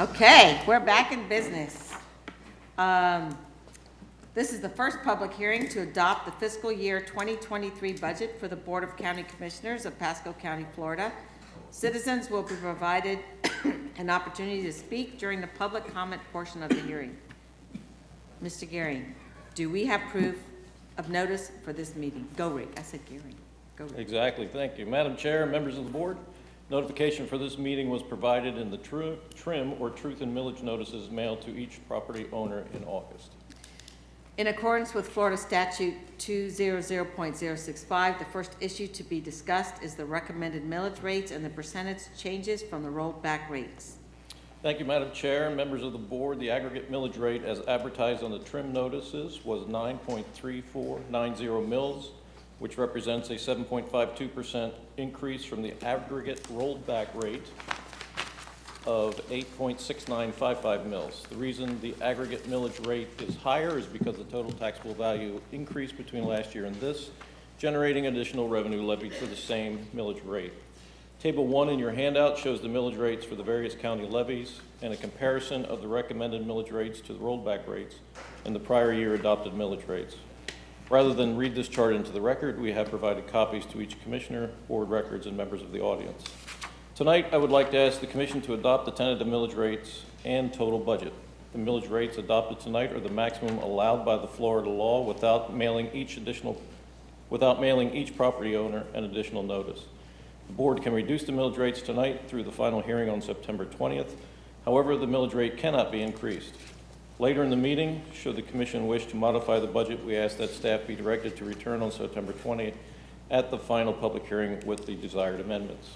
Okay, we're back in business. This is the first public hearing to adopt the fiscal year 2023 budget for the Board of County Commissioners of Pasco County, Florida. Citizens will be provided an opportunity to speak during the public comment portion of the hearing. Mr. Gehring, do we have proof of notice for this meeting? Go, Rick. I said Gehring. Go, Rick. Exactly. Thank you. Madam Chair, members of the board, notification for this meeting was provided in the trim or truth and millage notices mailed to each property owner in August. In accordance with Florida Statute 200.065, the first issue to be discussed is the recommended millage rates and the percentage changes from the rolled back rates. Thank you, Madam Chair. Members of the board, the aggregate millage rate as advertised on the trim notices was 9.3490 mils, which represents a 7.52% increase from the aggregate rolled back rate of 8.6955 mils. The reason the aggregate millage rate is higher is because the total taxable value increased between last year and this, generating additional revenue levied for the same millage rate. Table 1 in your handout shows the millage rates for the various county levies and a comparison of the recommended millage rates to the rolled back rates and the prior year adopted millage rates. Rather than read this chart into the record, we have provided copies to each commissioner, board records, and members of the audience. Tonight, I would like to ask the Commission to adopt the tentative millage rates and total budget. The millage rates adopted tonight are the maximum allowed by the Florida law without mailing each property owner an additional notice. The board can reduce the millage rates tonight through the final hearing on September 20th. However, the millage rate cannot be increased. Later in the meeting, should the Commission wish to modify the budget, we ask that staff be directed to return on September 20th at the final public hearing with the desired amendments.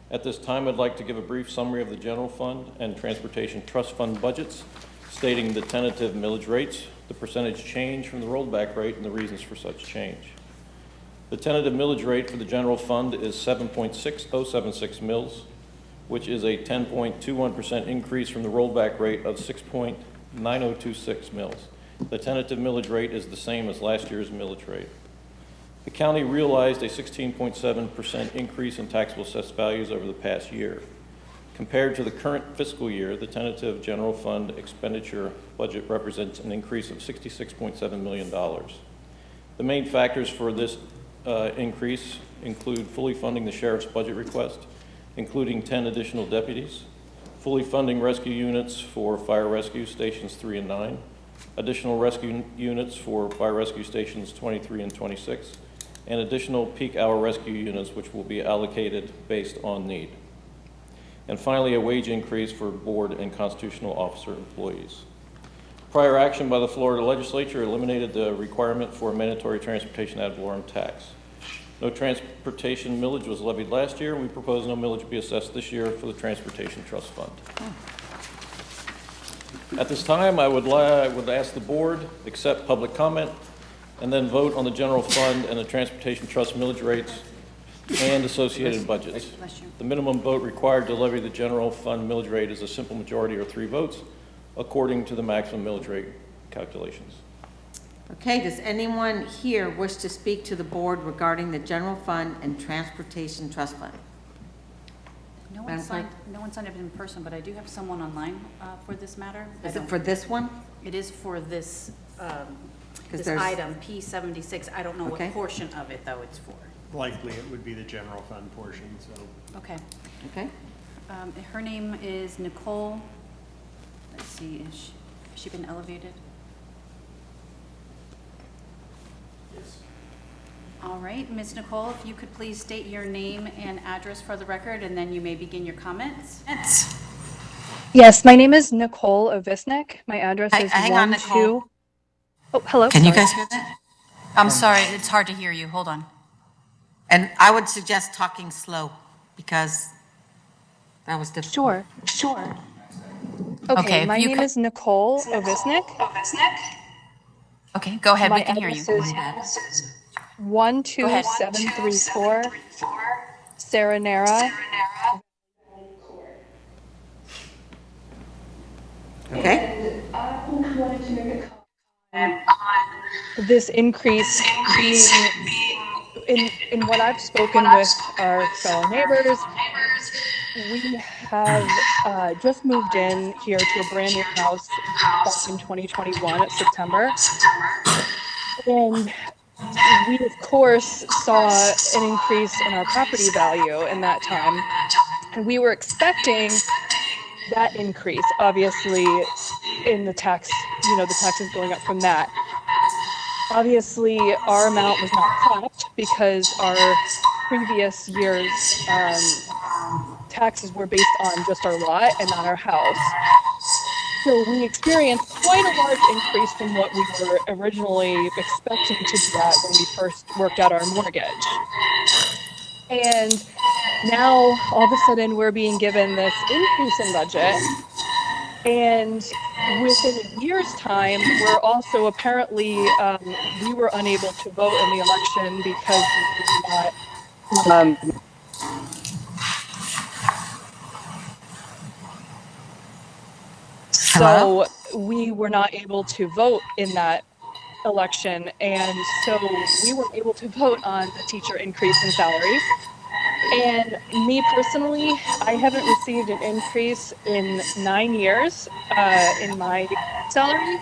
At this time, I'd like to give a brief summary of the General Fund and Transportation Trust Fund budgets, stating the tentative millage rates, the percentage change from the rolled back rate, and the reasons for such change. The tentative millage rate for the General Fund is 7.6076 mils, which is a 10.21% increase from the rollback rate of 6.9026 mils. The tentative millage rate is the same as last year's millage rate. The county realized a 16.7% increase in taxable assessed values over the past year. Compared to the current fiscal year, the tentative general fund expenditure budget represents an increase of $66.7 million. The main factors for this increase include fully funding the sheriff's budget request, including 10 additional deputies, fully funding rescue units for fire rescue stations 3 and 9, additional rescue units for fire rescue stations 23 and 26, and additional peak hour rescue units which will be allocated based on need. And finally, a wage increase for board and constitutional officer employees. Prior action by the Florida legislature eliminated the requirement for a mandatory transportation ad valorem tax. No transportation millage was levied last year, and we propose no millage be assessed this year for the Transportation Trust Fund. At this time, I would ask the board accept public comment and then vote on the general fund and the transportation trust millage rates and associated budgets. The minimum vote required to levy the general fund millage rate is a simple majority or 3 votes according to the maximum millage rate calculations. Okay, does anyone here wish to speak to the board regarding the general fund and transportation trust fund? No one signed up in person, but I do have someone online for this matter. Is it for this one? It is for this this item, P76. I don't know what portion of it, though, it's for. Likely it would be the general fund portion, so. Okay. Okay. Her name is Nicole. Let's see, has she been elevated? Yes. All right, Ms. Nicole, if you could please state your name and address for the record, and then you may begin your comments. Yes, my name is Nicole Ovisnik. My address is hang on, Nicole. Oh, hello. Can you guys hear that? I'm sorry, it's hard to hear you. Hold on. And I would suggest talking slow because that was difficult. Sure. Okay, my name is Nicole Ovisnik. Okay, go ahead. My We can hear you. address is 12734 Serenera. Okay. I wanted to make a comment on this increase being in what I've spoken with our fellow neighbors. We have just moved in here to a brand new house back in 2021 at September. And we, of course, saw an increase in our property value in that time. And we were expecting that increase, obviously, in the tax, the taxes going up from that. Obviously, our amount was not capped because our previous year's taxes were based on just our lot and not our house. So we experienced quite a large increase from what we were originally expecting to be at when we first worked out our mortgage. And now all of a sudden we're being given this increase in budget. And within a year's time, we're also apparently, we were unable to vote in the election because we did not, Hello? so we were not able to vote in that election. And so we weren't able to vote on the teacher increase in salaries. And me personally, I haven't received an increase in 9 years in my salary.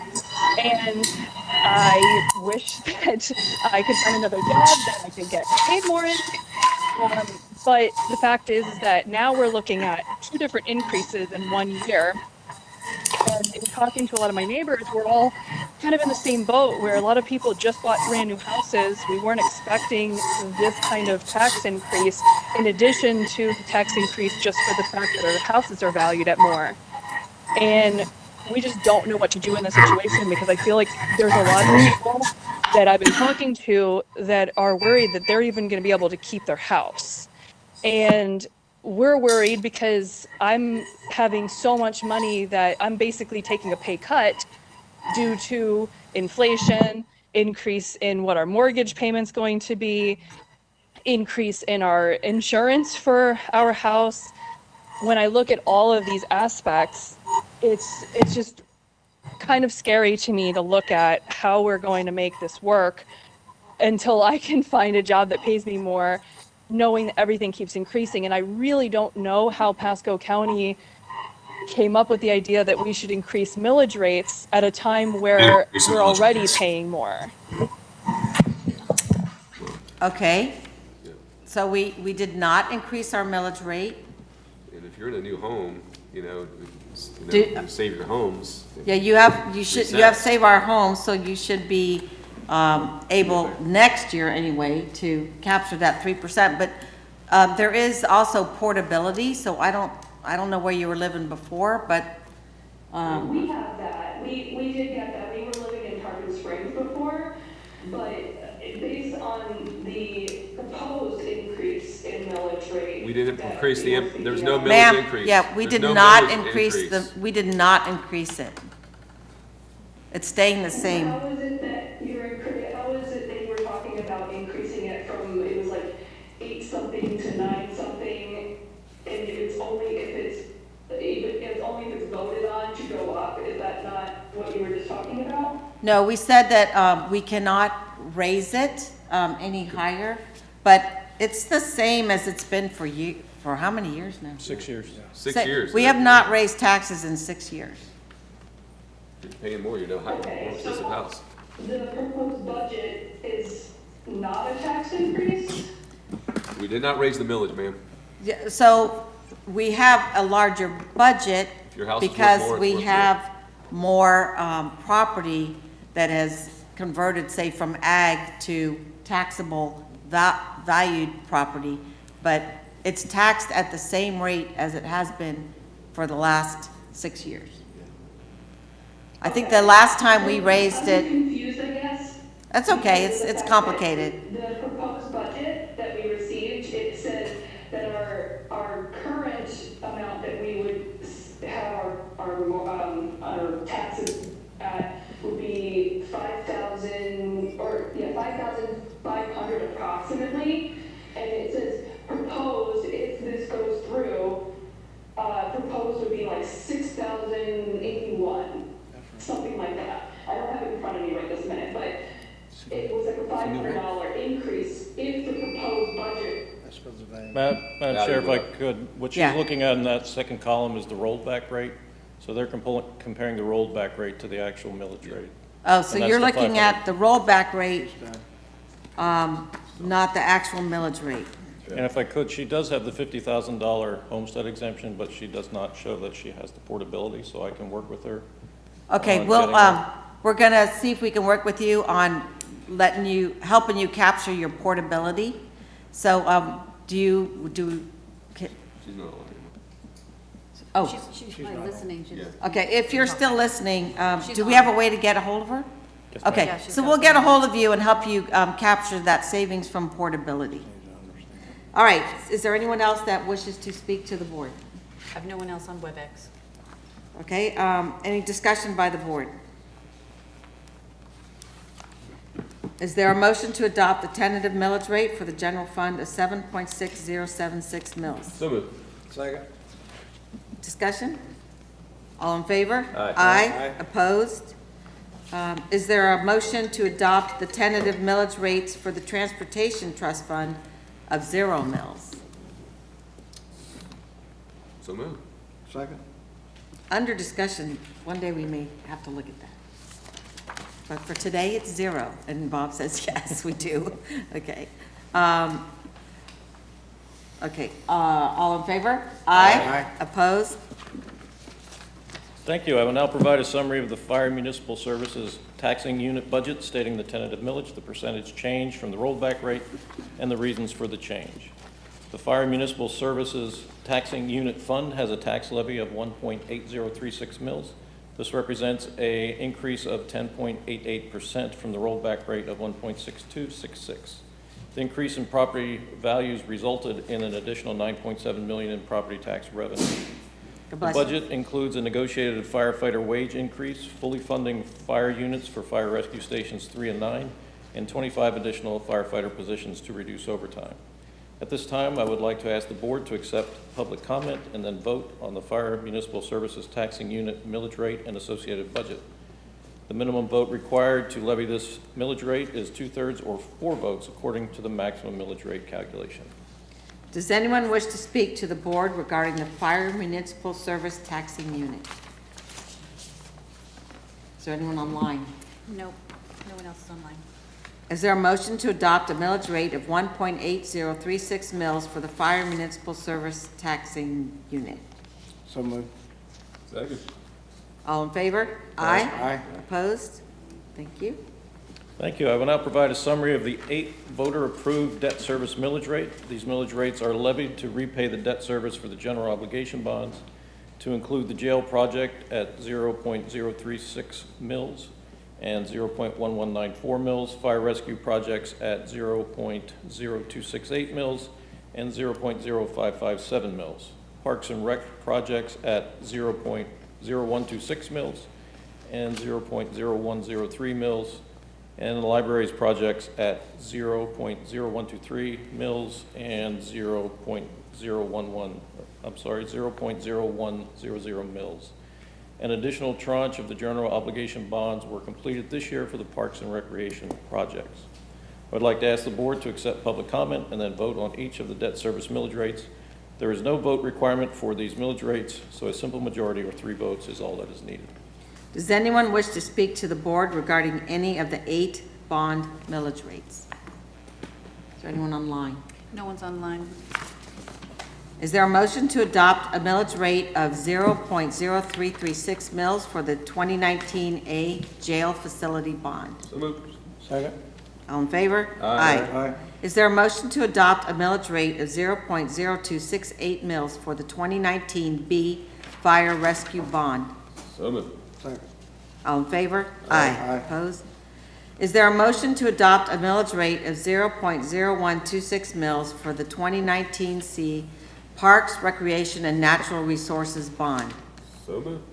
And I wish that I could find another job that I could get paid more in. But the fact is that now we're looking at 2 different increases in 1 year. And in talking to a lot of my neighbors, we're all kind of in the same boat where a lot of people just bought brand new houses. We weren't expecting this kind of tax increase in addition to the tax increase just for the fact that our houses are valued at more. And we just don't know what to do in this situation because I feel like there's a lot of people that I've been talking to that are worried that they're even going to be able to keep their house. And we're worried because I'm having so much money that I'm basically taking a pay cut due to inflation, increase in what our mortgage payment's going to be, increase in our insurance for our house. When I look at all of these aspects, it's just kind of scary to me to look at how we're going to make this work until I can find a job that pays me more, knowing that everything keeps increasing. And I really don't know how Pasco County came up with the idea that we should increase millage rates at a time where we're already paying more. Okay. So we did not increase our millage rate. And if you're in a new home, Do- save your homes. Yeah, you have Save Our Homes, so you should be able next year anyway to capture that 3%. But there is also portability, so I don't know where you were living before, but We have that. We did get that. We were living in Tarpon Springs before, but based on the proposed increase in millage rate. We didn't increase there was no millage ma'am, increase. yeah, we There's did no not millage increase we did not increase it. It's staying the same. How is it that you were talking about increasing it from, it was like 8 something to 9 something, and it's only if it's voted on to go up? Is that not what you were just talking about? No, we said that we cannot raise it any higher, but it's the same as it's been for how many years now? 6 years. 6 years. We have not raised taxes in 6 years. If you're paying more, you're no higher, more expensive house. The proposed budget is not a tax increase? We did not raise the millage, ma'am. Yeah, so we have a larger budget Your house is worth because more, it's we worth have more property that has converted, say, from ag to taxable valued property, but it's taxed at the same rate as it has been for the last 6 years. I think the last time we raised it. I'm confused, I guess. That's okay, it's complicated. The proposed budget that we received, it said that our current amount that we would have our taxes at would be 5,500 approximately, and it says proposed, if this goes through, proposed would be like 6,081, something like that. I don't have it in front of me right this minute, but it was like a $500 increase if the proposed budget Madam Chair, if I could, what she's Yeah. looking at in that second column is the rolled back rate. So they're comparing the rolled back rate to the actual millage rate. Oh, so And that's you're the looking 500. at the rollback rate, not the actual millage rate. And if I could, she does have the $50,000 homestead exemption, but she does not show that she has the portability, so I can work with her. Okay, on well, getting that. we're gonna see if we can work with you on helping you capture your portability. So, She's not on oh, She's probably listening. She's- Yeah. okay, if you're still listening, She's do we on. have a way to get a hold of her? Yes, ma'am. Okay, Yeah, she's so got we'll get a some. hold of you and help you capture that savings from portability. All right, is there anyone else that wishes to speak to the board? I have no one else on WebEx. Okay, any discussion by the board? Is there a motion to adopt the tentative millage rate for the general fund of 7.6076 mils? So moved. Discussion? All in favor? Aye. Aye. Opposed? Is there a motion to adopt the tentative millage rates for the transportation trust fund of 0 mils? So moved. Under discussion, one day we may have to look at that. But for today, it's 0, and Bob says, yes, we do. Okay. Okay, all in favor? Aye. Opposed? Thank you. I will now provide a summary of the Fire Municipal Services taxing unit budget, stating the tentative millage, the percentage change from the rollback rate, and the reasons for the change. The Fire Municipal Services taxing unit fund has a tax levy of 1.8036 mils. This represents an increase of 10.88% from the rollback rate of 1.6266. The increase in property values resulted in an additional $9.7 million in property tax revenue. God The bless you. budget includes a negotiated firefighter wage increase, fully funding fire units for fire rescue stations 3 and 9, and 25 additional firefighter positions to reduce overtime. At this time, I would like to ask the board to accept public comment and then vote on the Fire Municipal Services taxing unit millage rate and associated budget. The minimum vote required to levy this millage rate is 2/3 or 4 votes according to the maximum millage rate calculation. Does anyone wish to speak to the board regarding the Fire Municipal Service taxing unit? Is there anyone online? Nope, no one else is online. Is there a motion to adopt a millage rate of 1.8036 mils for the Fire Municipal Service taxing unit? Second. All in favor? Aye. Opposed? Thank you. Thank you. I will now provide a summary of the 8 voter-approved debt service millage rate. These millage rates are levied to repay the debt service for the general obligation bonds, to include the jail project at 0.036 mils and 0.1194 mils, fire rescue projects at 0.0268 mils and 0.0557 mils, parks and rec projects at 0.0126 mils and 0.0103 mils, and the libraries projects at 0.0123 mils and 0.0100 mils. An additional tranche of the general obligation bonds were completed this year for the parks and recreation projects. I'd like to ask the board to accept public comment and then vote on each of the debt service millage rates. There is no vote requirement for these millage rates, so a simple majority or 3 votes is all that is needed. Does anyone wish to speak to the board regarding any of the 8 bond millage rates? Is there anyone online? No one's online. Is there a motion to adopt a millage rate of 0.0336 mils for the 2019 A jail facility bond? So moved. All in favor? Aye. Is there a motion to adopt a millage rate of 0.0268 mils for the 2019 B fire rescue bond? So moved. All in favor? Aye. Opposed? Is there a motion to adopt a millage rate of 0.0126 mils for the 2019 C Parks, Recreation, and Natural Resources Bond? So moved.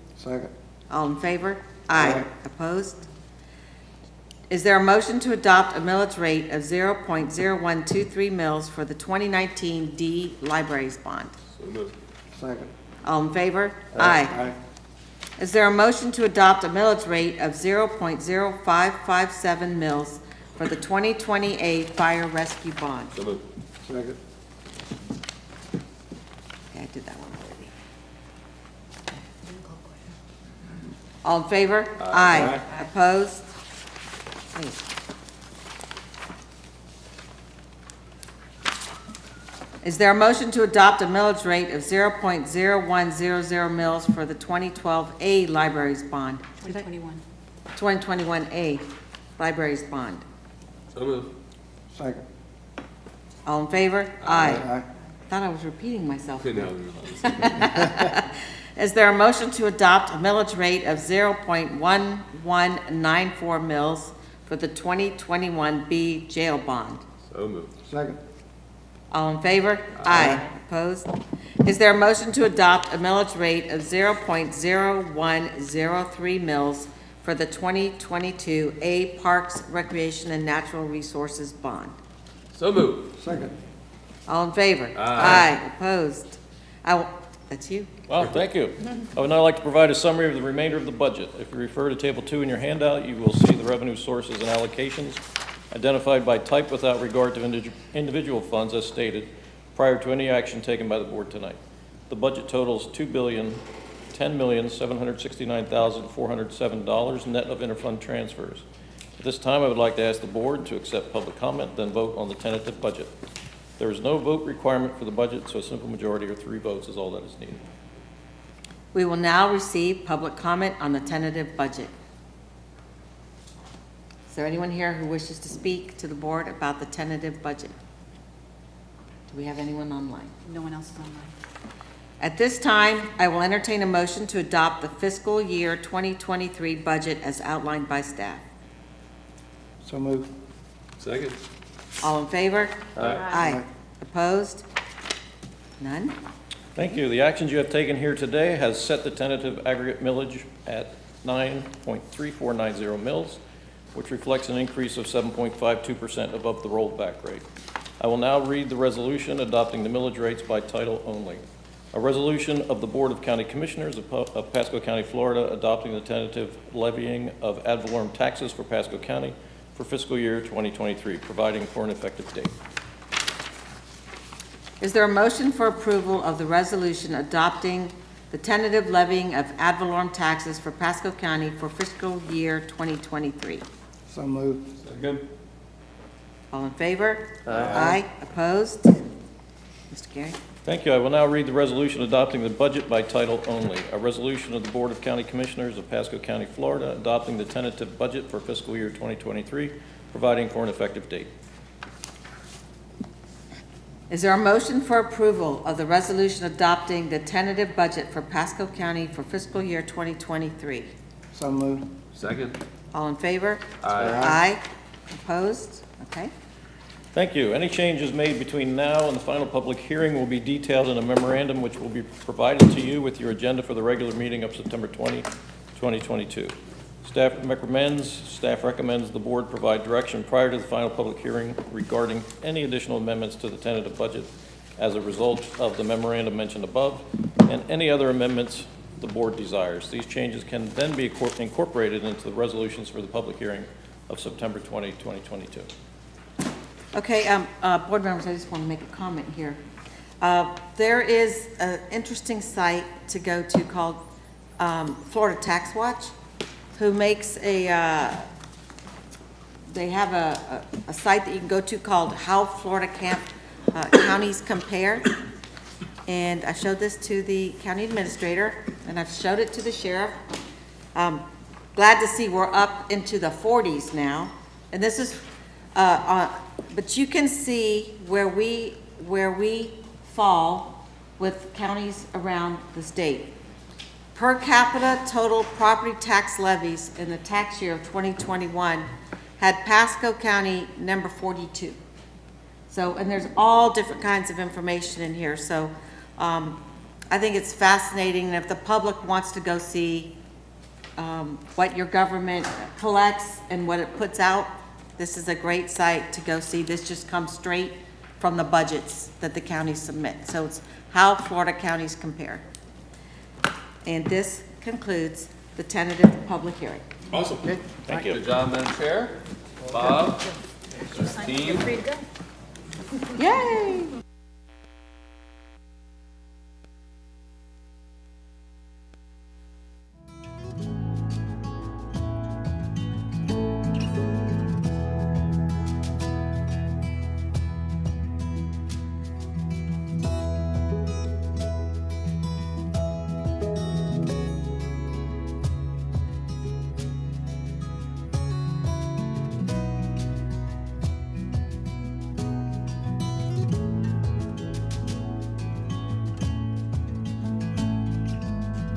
All in favor? Aye. Opposed? Is there a motion to adopt a millage rate of 0.0123 mils for the 2019 D Libraries Bond? So moved. All in favor? Aye. Is there a motion to adopt a millage rate of 0.0557 mils for the 2020 A Fire Rescue Bond? So moved. Okay, I did that one already. All in favor? Aye. Opposed? Okay. Is there a motion to adopt a millage rate of 0.0100 mils for the 2012 A Libraries Bond? 2021. 2021 A Libraries Bond. So moved. Second. All in favor? Aye. Aye. Thought I was repeating myself. No, Is there a motion to adopt a millage rate of 0.1194 mils for the 2021 B Jail Bond? So moved. Second. All in favor? Aye. Opposed? Is there a motion to adopt a millage rate of 0.0103 mils for the 2022 A Parks, Recreation, and Natural Resources Bond? So moved. Second. All in favor? Aye. Opposed? That's you. Well, thank you. I would now like to provide a summary of the remainder of the budget. If you refer to Table 2 in your handout, you will see the revenue sources and allocations identified by type without regard to individual funds as stated prior to any action taken by the board tonight. The budget totals $2,010,769,407 net of interfund transfers. At this time, I would like to ask the board to accept public comment, then vote on the tentative budget. There is no vote requirement for the budget, so a simple majority or 3 votes is all that is needed. We will now receive public comment on the tentative budget. Is there anyone here who wishes to speak to the board about the tentative budget? Do we have anyone online? No one else is online. At this time, I will entertain a motion to adopt the fiscal year 2023 budget as outlined by staff. So moved. Second. All in favor? Aye. Opposed? None? Thank you. The actions you have taken here today has set the tentative aggregate millage at 9.3490 mils, which reflects an increase of 7.52% above the rollback rate. I will now read the resolution adopting the millage rates by title only. A resolution of the Board of County Commissioners of Pasco County, Florida, adopting the tentative levying of ad valorem taxes for Pasco County for fiscal year 2023, providing for an effective date. Is there a motion for approval of the resolution adopting the tentative levying of ad valorem taxes for Pasco County for fiscal year 2023? So moved. Second. All in favor? Aye. Opposed? Mr. Gary? Thank you. I will now read the resolution adopting the budget by title only. A resolution of the Board of County Commissioners of Pasco County, Florida, adopting the tentative budget for fiscal year 2023, providing for an effective date. Is there a motion for approval of the resolution adopting the tentative budget for Pasco County for fiscal year 2023? So moved. Second. All in favor? Aye. Opposed? Okay. Thank you. Any changes made between now and the final public hearing will be detailed in a memorandum which will be provided to you with your agenda for the regular meeting of September 20, 2022. Staff recommends the board provide direction prior to the final public hearing regarding any additional amendments to the tentative budget as a result of the memorandum mentioned above and any other amendments the board desires. These changes can then be incorporated into the resolutions for the public hearing of September 20, 2022. Okay, board members, I just want to make a comment here. There is an interesting site to go to called Florida Tax Watch, who makes they have a site that you can go to called How Florida Counties Compare. And I showed this to the county administrator, and I've showed it to the sheriff. Glad to see we're up into the 40s now. And this is, but you can see where we fall with counties around the state. Per capita total property tax levies in the tax year of 2021 had Pasco County number 42. So, and there's all different kinds of information in here. So I think it's fascinating. And if the public wants to go see what your government collects and what it puts out, this is a great site to go see. This just comes straight from the budgets that the counties submit. So it's How Florida Counties Compare. And this concludes the tentative public hearing. Awesome. Thank you. Good job, Madam Chair. Bob, team. Yay!